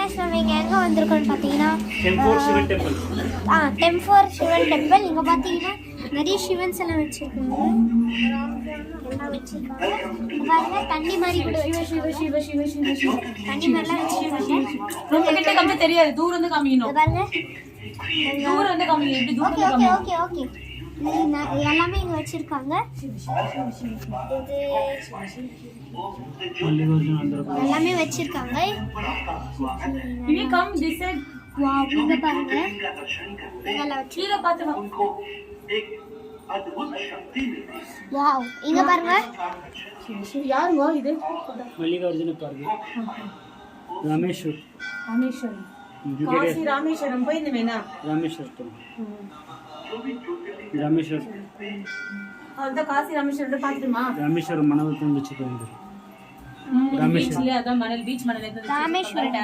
Guys நம்ம இங்கே எங்கே வந்திருக்கோம்னு பார்த்தீங்கன்னா டெம்போர் சிவன் டெம்பிள். டெம்போர் சிவன் டெம்பிள். இங்கே பார்த்தீங்கன்னா நிறைய சிவன்ஸ் எல்லாம் வச்சுருக்காங்க. எல்லாம் வச்சுருக்காங்க. பாருங்க தண்ணி மாதிரி கூட தண்ணி மாதிரிலாம் வச்சுருக்காங்க. ரொம்ப கிட்ட காமிச்சா தெரியாது, தூரம் இருந்து காமிக்கணும். பாருங்க தூரம் இருந்து காமிக்கணும். எப்படி தூரம் ஓகே இருந்து ஓகே ஓகே ஓகே. எல்லாமே இங்கே வச்சுருக்காங்க. எல்லாமே வச்சுருக்காங்க. இவே கம் திஸ் சைடு. வாவ், இங்க பாருங்க இதெல்லாம் வச்சு. கீழ பாத்து வா. வாவ், இங்க பாருங்க. யாருங்க இது? மல்லிகார்ஜுன கார்கே. ராமேஸ்வர். ராமேஸ்வரம். காசி ராமேஸ்வரம் போயிருந்தேனா? ராமேஸ்வரம். ராமேஸ்வரம். அந்த காசி ராமேஸ்வரம் பாத்துமா? ராமேஸ்வரம் மணவத்தம் வச்சுக்கோங்க. ராமேஸ்வரம் அதான் மணல் பீச் மணல் எடுத்து ராமேஸ்வரம்.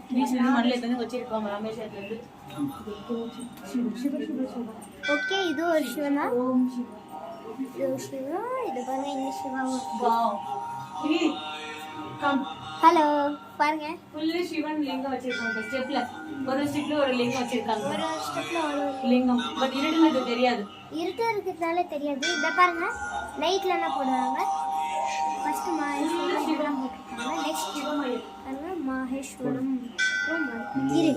பீச்ல இருந்து மணல் எடுத்து வச்சிருக்காங்க ராமேஸ்வரத்துல இருந்து. ஓகே, இது ஒரு சிவனா? இது ஒரு சிவா. இது பாருங்க இந்த சிவா. வாவ். இவி கம். ஹலோ, பாருங்க ஃபுல் சிவன் லிங்கம் வச்சிருக்காங்க. ஸ்டெப்ல ஒரு ஸ்டெப்ல ஒரு லிங்கம் வச்சிருக்காங்க. ஒரு ஸ்டெப்ல ஒரு லிங்கம். பட் இருட்டுல தெரியாது. இருட்டு இருக்கிறதுனால தெரியாது. இத பாருங்க லைட்ல எல்லாம் போடுறாங்க. ஃபர்ஸ்ட் மகேஸ்வரம் போட்டுருக்காங்க. நெக்ஸ்ட் பாருங்க மகேஸ்வரம். இரு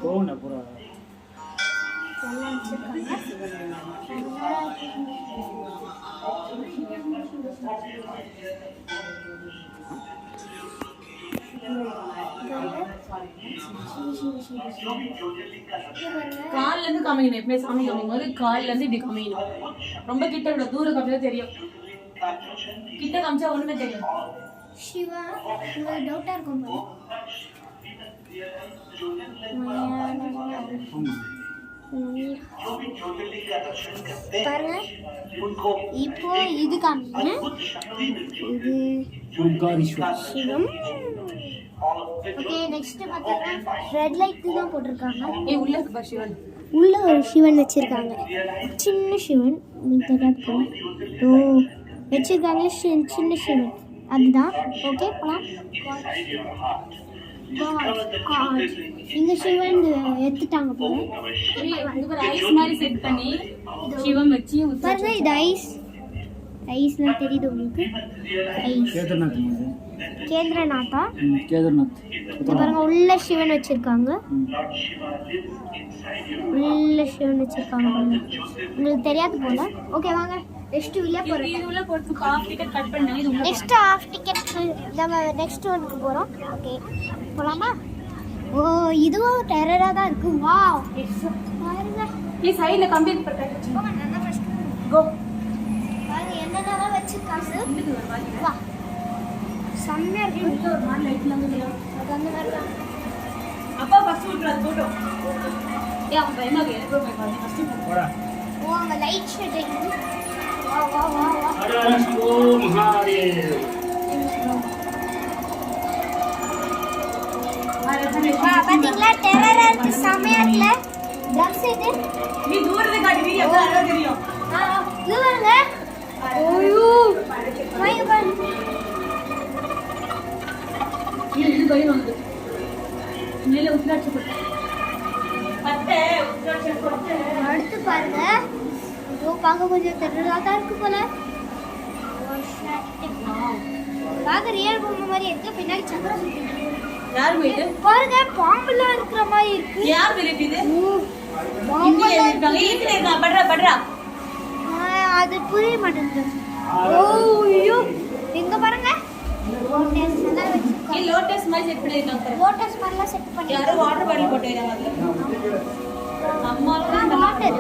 போன புறா எல்லாம் வச்சிருக்காங்க. கால்ல இருந்து காமிக்கணும். எப்பவுமே சாமி காமிக்கும் போது கால்ல இருந்து இப்படி காமிக்கணும். ரொம்ப கிட்ட விட தூரம் காமிச்சா தெரியும். கிட்ட காமிச்சா ஒண்ணுமே தெரியும். சிவா, உங்களுக்கு டவுட்டா இருக்கும் போது பாருங்க. இப்போ இது காமிங்க. இது ஓம்காரீஸ்வர். சிவம். ஓகே, நெக்ஸ்ட் பார்த்தீங்கன்னா ரெட் லைட் தான் போட்டிருக்காங்க. உள்ள இருக்கு சிவன். உள்ள ஒரு சிவன் வச்சிருக்காங்க. சின்ன சிவன் தெரியாது. ஓ, வச்சிருக்காங்க சின்ன சிவன். அதுதான். ஓகே, போலாம். இந்த சிவன் எடுத்துட்டாங்க போல. ஒரு ஐஸ் மாதிரி செட் பண்ணி சிவன் வச்சு பாருங்க, இது ஐஸ். ஐஸ்லாம் தெரியுது உங்களுக்கு? ஐஸ். கேதார்நாத். கேந்திரநாதா? கேதார்நாத். இது பாருங்க உள்ள சிவன் வச்சிருக்காங்க. உள்ள சிவன் வச்சிருக்காங்க. உங்களுக்கு தெரியாது போல. ஓகே, வாங்க நெக்ஸ்ட் உள்ள போறோம். இதுல போட்டு ஹாஃப் டிக்கெட் கட் பண்ணாங்க. இது நெக்ஸ்ட் ஹாஃப் டிக்கெட் நம்ம நெக்ஸ்ட் ஒன்னுக்கு போறோம். ஓகே, போலாமா? ஓ, இதுவும் டெரரா தான் இருக்கு. வாவ், பாருங்க. ಈ ಸೈಡ್ ಕಂಪ್ಲೀಟ್ ಪಟ್ಟಾச்சு. நான் ஃபர்ஸ்ட் கோ. பாருங்க என்னென்னலாம் வச்சிருக்காங்க. வா, செம்மையா இருக்கு. உள்ள ஒரு மாதிரி லைட்ல வந்து அது அந்த மாதிரி தான். அப்பா ஃபர்ஸ்ட் விட்டுற போட்டோ. அவன் பயமாக எடுத்து போய் ஃபர்ஸ்ட் போடா. ஓ, அங்க லைட் ஷெட்டிங். வா வா வா வா. ஹர சிவோ மகாதேவ். வா, பாத்தீங்களா? டெரரா இருக்கு. செம்மையா இருக்குல? ட்ரம்ஸ் இது. நீ தூரத்துல காட்டி வீடியோ அவ்வளோ தெரியும். இது பாருங்க. ஓய்யோ, வாங்க பாருங்க. இது பயம் வந்து மேல உட்கார்ந்து போட்டு பட்டை உட்கார்ந்து போட்டு அடுத்து பாருங்க. ஐயோ, பார்க்க கொஞ்சம் டெரரா தான் இருக்கு போல. பார்க்க ரியல் பொம்மை மாதிரி இருக்கு. பின்னாடி சக்கரம் சுத்திட்டு யார் வீடு பாருங்க. பாம்பெல்லாம் இருக்கிற மாதிரி இருக்கு. யார் வீடு இது? பாம்பு இங்க இருக்காங்க. இதுல இருக்கா பட்றா பட்றா. அது புரிய மாட்டேங்குது. ஓ, ஐயோ, எங்க பாருங்க. லோட்டஸ் எல்லாம் வச்சிருக்காங்க. ಈ ಲೋಟಸ್ மாதிரி செட் பண்ணிருக்காங்க பாரு. லோட்டஸ் மாதிரிலாம் செட் பண்ணி யாரோ வாட்டர் பாட்டில் போட்டு இருக்காங்க அதுல. அம்மாலாம் வாட்டர்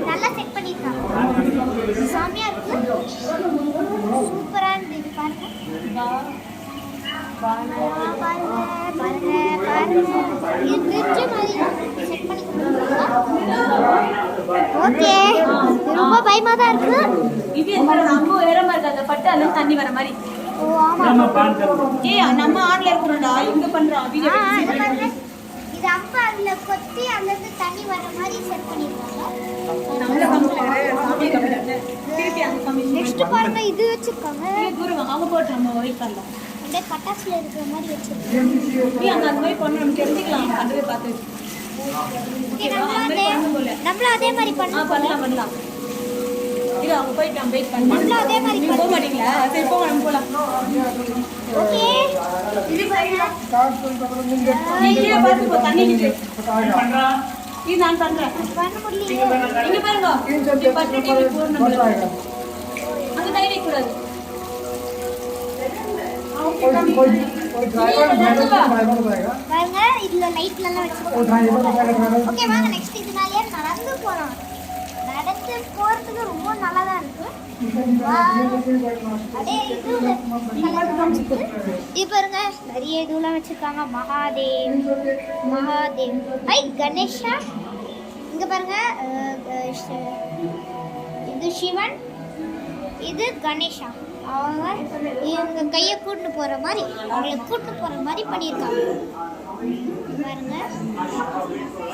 நல்லா செட் பண்ணிருக்காங்க. சாமியா இருக்கு. சூப்பரா இருக்கு. பாருங்க பாருங்க பாருங்க பாருங்க. இது பிரிட்ஜ் மாதிரி செட் பண்ணி கொடுத்துருக்காங்க. ஓகே, ரொம்ப பயமா தான் இருக்கு. இது ரொம்ப உயரமா இருக்கு. அந்த பட்டு அந்த தண்ணி வர மாதிரி. ஓ, ஆமா. நம்ம பான் ஏய், நம்ம ஆன்ல இருக்கறோம்டா. இங்க பண்றோம் வீடியோ. இது அம்பா அதுல கொத்தி அதுல இருந்து தண்ணி வர மாதிரி செட் பண்ணிருக்காங்க. நம்மள காமிக்கல சாமி காமிக்கல திருப்பி அந்த சாமி நெக்ஸ்ட் பாருங்க இது வச்சிருக்காங்க தூரம் அவங்க போட்டு நம்ம வெயிட் பண்ணலாம் அப்படியே பட்டாசுல இருக்கிற மாதிரி வச்சிருக்காங்க நீ அந்த மாதிரி பண்ண நம்ம தெரிஞ்சுக்கலாம் அதுவே பார்த்து ஓகே நம்மளும் அதே மாதிரி பண்ணலாம் பண்ணலாம் இல்ல அவங்க போயிட்டு நம்ம வெயிட் பண்ணலாம் நம்மளும் அதே மாதிரி நீங்க போக மாட்டீங்களா சரி போங்க நம்ம போலாம் ஓகே இது பாருங்க நீங்க பார்த்து போ தண்ணி நிக்கு இது நான் பண்றேன் பண்ண முடியல இங்க பாருங்க இது பட்டு டிவி போறணும் அங்க கை வைக்க கூடாது பாருங்க இதுல லைட்ல எல்லாம் வச்சிருக்காங்க ஓகே வாங்க நெக்ஸ்ட் இது மேலயே நடந்து போறோம் நடந்து போறதுக்கு ரொம்ப நல்லா தான் இருக்கு அப்படியே இது பாருங்க நிறைய இதுலாம் வச்சிருக்காங்க மகாதேவ் ஐ கணேஷா இங்க பாருங்க இது சிவன் இது கணேஷா அவங்க இவங்க கையை கூட்டு போற மாதிரி அவங்களை கூட்டு போற மாதிரி பண்ணியிருக்காங்க பாருங்க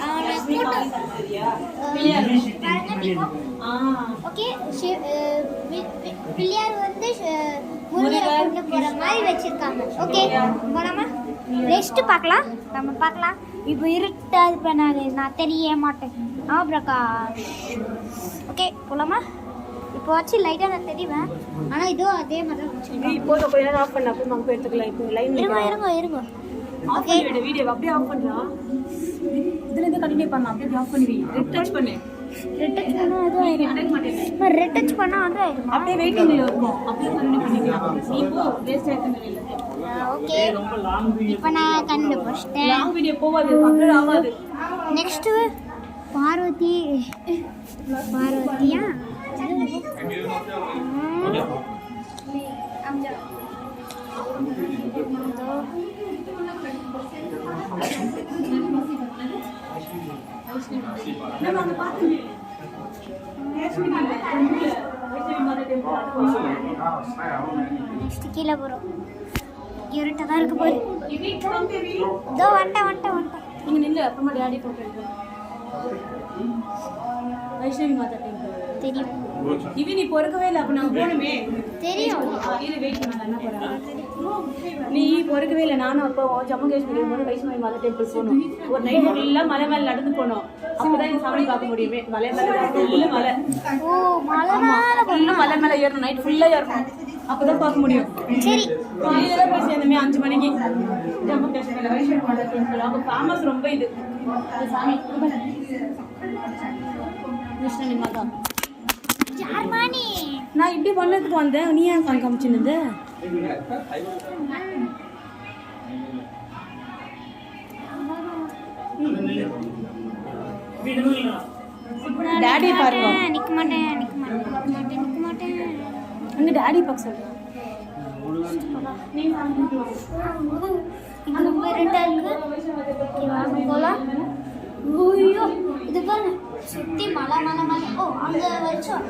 அவங்களை ஓகே பிள்ளையார் வந்து முருகரை கூட்டு போற மாதிரி வச்சிருக்காங்க ஓகே போலாமா நெக்ஸ்ட் பார்க்கலாம் நம்ம பார்க்கலாம் இப்போ இருட்டாது பண்ணாது நான் தெரிய மாட்டேன் பிரகாஷ் ஓகே போலாமா இப்போ வச்சு லைட்டாக நான் தெரிவேன் ஆனால் இதுவும் அதே மாதிரி தான் வச்சுருக்கேன் இப்போ கொஞ்ச நேரம் ஆஃப் பண்ண அப்புறம் நம்ம எடுத்துக்கலாம் இப்போ லைன் இருங்க ஓகே வீடியோ அப்படியே ஆஃப் பண்றா இதுல இருந்து கண்டினியூ பண்ணலாம் அப்படியே ஆஃப் பண்ணி டச் பண்ணு ரெட் டச் பண்ணா அது ஆயிடும் ரெட் டச் பண்ணா அது ஆயிடும் அப்படியே வெயிட்டிங்ல இருக்கும் அப்படியே கண்டினியூ பண்ணிக்கலாம் நீ போ வேஸ்ட் ஆயிடுது இல்ல ஓகே இப்போ நான் கண்டுபிடிச்சிட்டேன் லாங் வீடியோ போவாது அப்லோட் ஆகாது நெக்ஸ்ட் பார்வதியா நெக்ஸ்ட் கீழே போகிறோம் இருட்டாக தான் இருக்கு போய் இதோ வந்துட்டேன் நீங்க நில்லு அப்புறமா டேடி போட்டு வைஷ்ணவி மாதா டெம்பிள் தெரியும் இவ நீ பொறுக்கவே இல்லை அப்ப நாங்க போகணுமே தெரியும் இரு வெயிட் பண்ண என்ன போறேன் நீ பொறுக்கவே இல்லை நானும் அப்போ ஜம்மு காஷ்மீர் போன வைஷ்ணவி மாதா டெம்பிள் போகணும் ஒரு நைட் ஃபுல்லாக மலை மேலே நடந்து போனோம் அப்பதான் இந்த சாமி பார்க்க முடியுமே மலை மேலே ஃபுல்லு மலை ஓ மலை ஃபுல்லு மலை மேலே ஏறணும் நைட் ஃபுல்லாக ஏறணும் அப்பதான் பார்க்க முடியும் சரி காலையில போய் சேர்ந்தமே 5 மணிக்கு ஜம்மு காஷ்மீர்ல வைஷ்ணவி மாதா டெம்பிள் அவங்க ஃபேமஸ் ரொம்ப இது சாமி வைஷ்ணவி மாதா ஜார்மானி நான் இப்படி பண்ணதுக்கு வந்தேன் நீ ஏன் காமிச்சிருந்த டாடி பாருங்க நிக்க மாட்டேன் அங்க டாடி பார்க்க சொல்றேன் இங்க ரொம்ப இருட்டா இருக்கு வாங்க போலாம் ஐயோ இது பாருங்க சுத்தி மலை ஓ அங்க வச்சோம்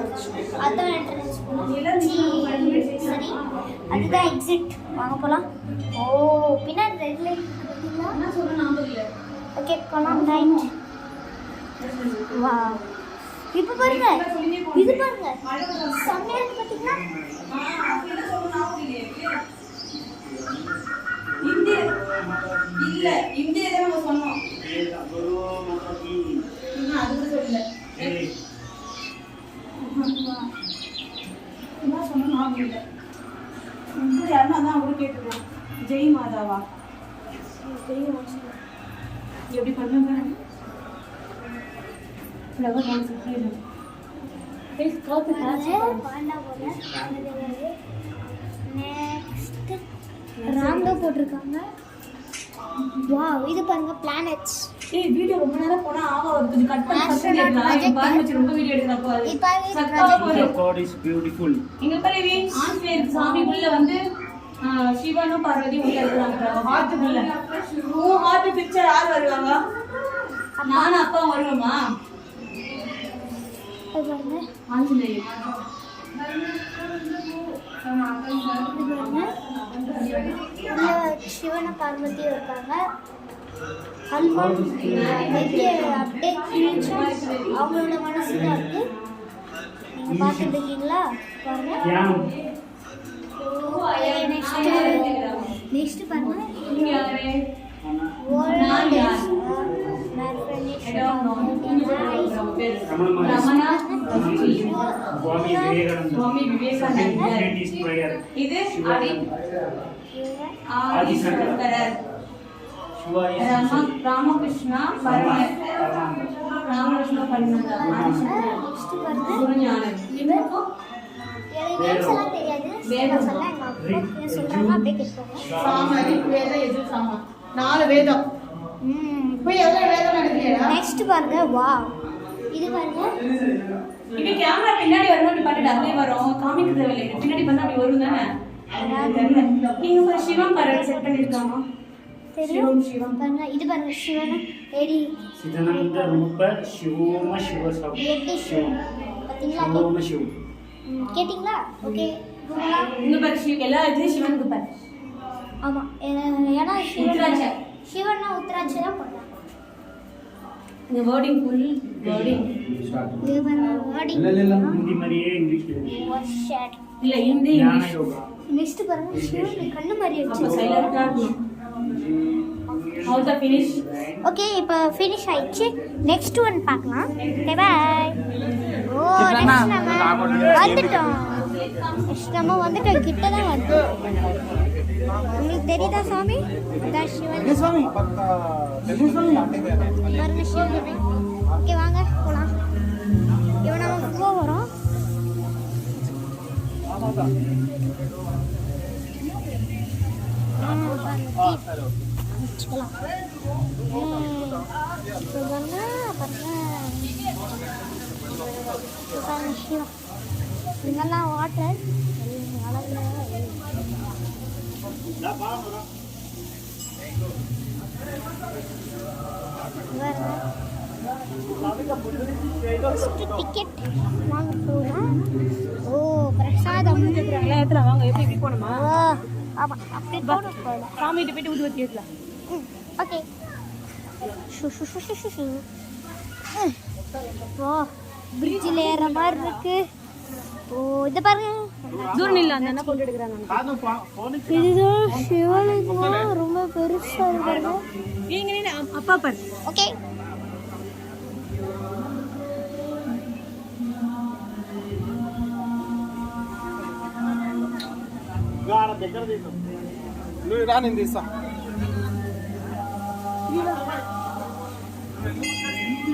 அதான் என்ட்ரன்ஸ் சரி அதுதான் எக்ஸிட் வாங்க போலாம் ஓ பின்னாடி ரெட் லைட் ஓகே போலாம் ரைட் வா இப்போ பாருங்க இது பாருங்க செம்மையா இருக்கு பாத்தீங்களா இல்ல இந்தியா தான் நம்ம சொன்னோம் அதுக்கு சொல்லல என்ன சொன்னோம் ஞாபகம் இல்லை யாருன்னா தான் அவரு கேட்டுருவோம் ஜெய் மாதாவா எப்படி பண்ணுங்க ஃப்ளவர் வாங்க சர்ப்ரைஸ் நெக்ஸ்ட் ராம்தோ போட்டிருக்காங்க வா இது பாருங்க பிளானட்ஸ் ஏய் வீடியோ ரொம்ப நேரம் போனா ஆகாது இது கட் பண்ணி ஃபர்ஸ்ட் எடுக்கலாம் பாருங்க மச்சி ரொம்ப வீடியோ எடுக்கறப்போ அது The God is beautiful. இங்க பாருங்க ஆஞ்சநேயர் சாமி உள்ள வந்து சிவனும் பார்வதி உள்ள இருக்காங்க ஹார்ட் உள்ள ஹார்ட் பிக்சர் யார் வருவாங்க நானும் அப்பா வருவோமா பாருங்க ஆஞ்சநேயர் சிவன பார்வதி இருக்காங்க சல்மான் பெரிய அப்டேட் அவங்களோட மனசு தான் இருக்கு. நீங்கள் பார்த்துட்டு இருக்கீங்களா பாருங்க. Piano. நெக்ஸ்ட் பாருங்க Ramana Swami Vivekananda. His prayer. இது ஆதி சங்கரர். Shiva is Ramakrishna பரமர். ராமகிருஷ்ண பரமர். குருஞானம். நாலு வேதம் போய் எவ்வளவு வேதம் நடக்கலையா? நெக்ஸ்ட் பாருங்க வா இது பாருங்க இது கேமரா பின்னாடி வரணும் அப்படி பண்ணிட்டு அப்படியே வரும் காமிக்கிறது இல்லை பின்னாடி பண்ணா அப்படி வரும் தானே நீங்க ஒரு சிவம் பாருங்க செட் பண்ணிருக்காங்க தெரியும் பாருங்க இது பாருங்க சிவன் ஏடி Siddhananda Rupa Shivoma Shiva எட்டு சிவன் பாத்தீங்களா Shivoma Shiv. கேட்டிங்களா ஓகே இங்க பாரு எல்லா இதுலயும் சிவனுக்கு பாரு ஆமா ஏன்னா உத்ராட்ச. சிவன்னா உத்தராட்சி தான் போடுறாங்க. இந்த வேர்டிங் ஃபுல் வேர்டிங் இது பாருங்க wording. Hindi Mariye English. What shit. இல்ல Hindi Jnana English Yoga. Next பாருங்க சிவன் கண்ணு மாதிரி அப்ப வச்சு சைலண்டா இருக்கணும் ஹவுஸ் த ஃபினிஷ் ஓகே இப்போ ஃபினிஷ் ஆயிடுச்சு நெக்ஸ்ட் ஒன் பார்க்கலாம் ஓகே பாய் ஓ நெக்ஸ்ட் நம்ம வந்துட்டோம் நெக்ஸ்ட் நம்ம வந்துட்டோம் கிட்ட தான் வந்து உங்களுக்கு தெரியுதா சாமி அதான் சிவன் பாருங்க சிவன் ஓகே வாங்க போலாம் இப்போ நம்ம போகிறோம் வச்சுக்கலாம் இங்கெல்லாம் வாட்டர் டிக்கெட் வாங்க போகலாம் ஓ பிரசாதம் எல்லா இடத்துல வாங்க எப்படி இப்படி போணுமா ஓ ஆமாம் அப்படி போகணும் போகலாம் சாமிகிட்ட போயிட்டு ஊதுவத்தி ஏற்றலாம் ஓகே ஷு ஷு ஷு ஷு ஷு ஷு ஓ பிரிட்ஜில் ஏற மாதிரி இருக்கு ஓ இதை பாருங்க தூரம் இல்ல அந்த என்ன போட்டு எடுக்கிறாங்க இதுதான் சிவலிங்கம் ரொம்ப பெருசா இருக்காங்க நீங்க அப்பா பாரு ஓகே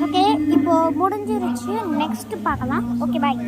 ஓகே இப்போ முடிஞ்சிருச்சு நெக்ஸ்ட் பார்க்கலாம் ஓகே பாய்